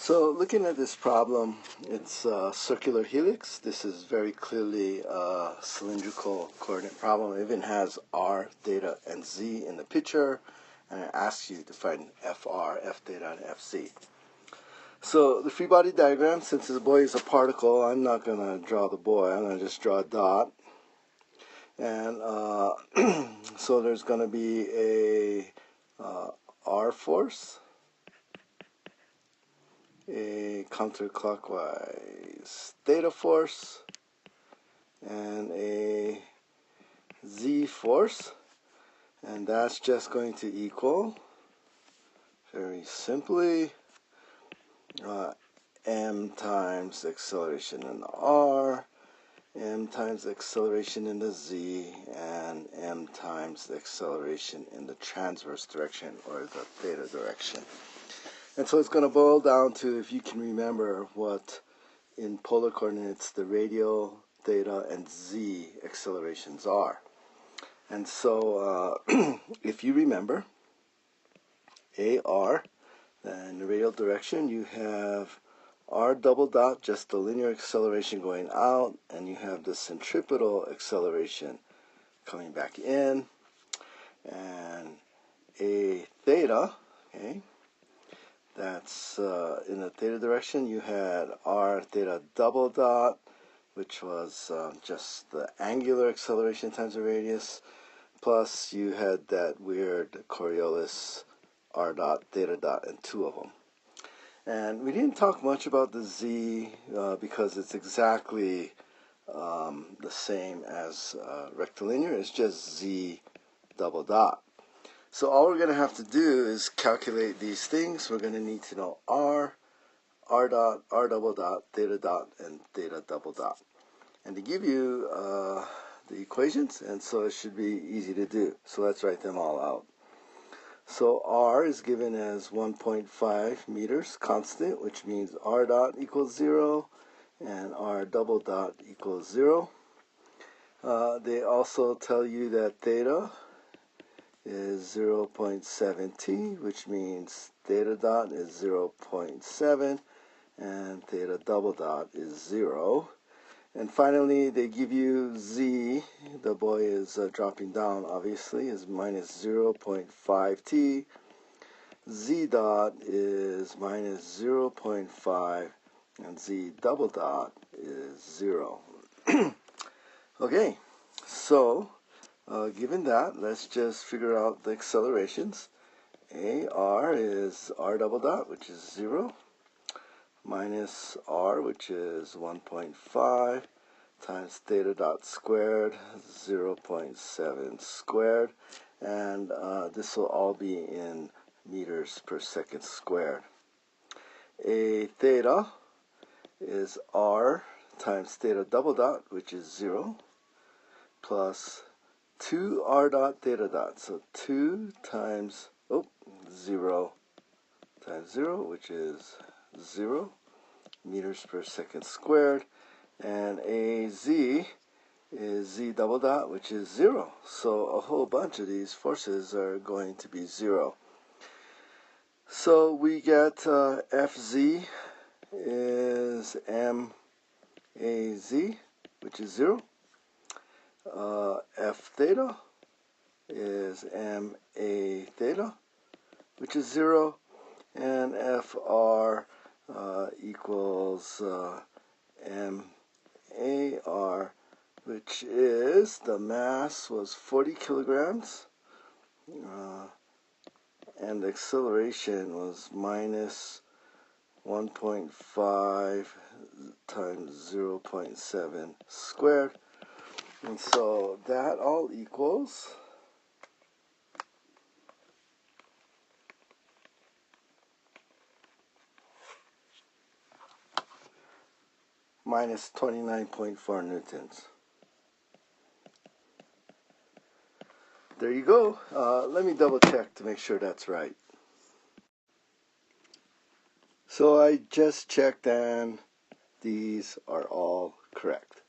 So looking at this problem, it's a circular helix. This is very clearly a cylindrical coordinate problem. It even has r, theta, and z in the picture, and it asks you to find fr, f theta, and fz. So the free body diagram, since this boy is a particle, I'm not going to draw the boy. I'm going to just draw a dot. And so there's going to be a r force, a counterclockwise theta force, and a z force, and that's just going to equal, very simply, m times the acceleration in the r, m times the acceleration in the z, and m times the acceleration in the transverse direction, or the theta direction. And so it's going to boil down to, if you can remember what in polar coordinates the radial, theta, and z accelerations are. And so if you remember AR, then in the radial direction you have r double dot, just the linear acceleration going out, and you have the centripetal acceleration coming back in, and a theta, okay, that's in the theta direction you had r theta double dot, which was just the angular acceleration times the radius, plus you had that weird Coriolis r dot, theta dot, and two of them. And we didn't talk much about the z because it's exactly the same as rectilinear. It's just z double dot. So all we're going to have to do is calculate these things. We're going to need to know r dot, r double dot, theta dot, and theta double dot. And to give you the equations, and so it should be easy to do. So let's write them all out. So r is given as 1.5 meters constant, which means r dot equals 0, and r double dot equals 0. They also tell you that theta is 0.7t, which means theta dot is 0.7, and theta double dot is 0. And finally, they give you z, the boy is dropping down, obviously, is minus 0.5t. Z dot is minus 0.5, and z double dot is 0. Okay, so given that, let's just figure out the accelerations. AR is r double dot, which is 0, minus r, which is 1.5, times theta dot squared, 0.7 squared, and this will all be in meters per second squared. A theta is r times theta double dot, which is 0, plus 2 r dot theta dot, so 2 times 0 times 0, which is 0 meters per second squared, and a z is z double dot, which is 0. So a whole bunch of these forces are going to be 0. So we get fz is maz, which is 0. F theta is ma theta, which is 0, and fr equals mar, which is, the mass was 40 kilograms, and the acceleration was minus 1.5 times 0.7 squared. And so that all equals minus 29.4 newtons. There you go. Let me double check to make sure that's right. So I just checked, and these are all correct.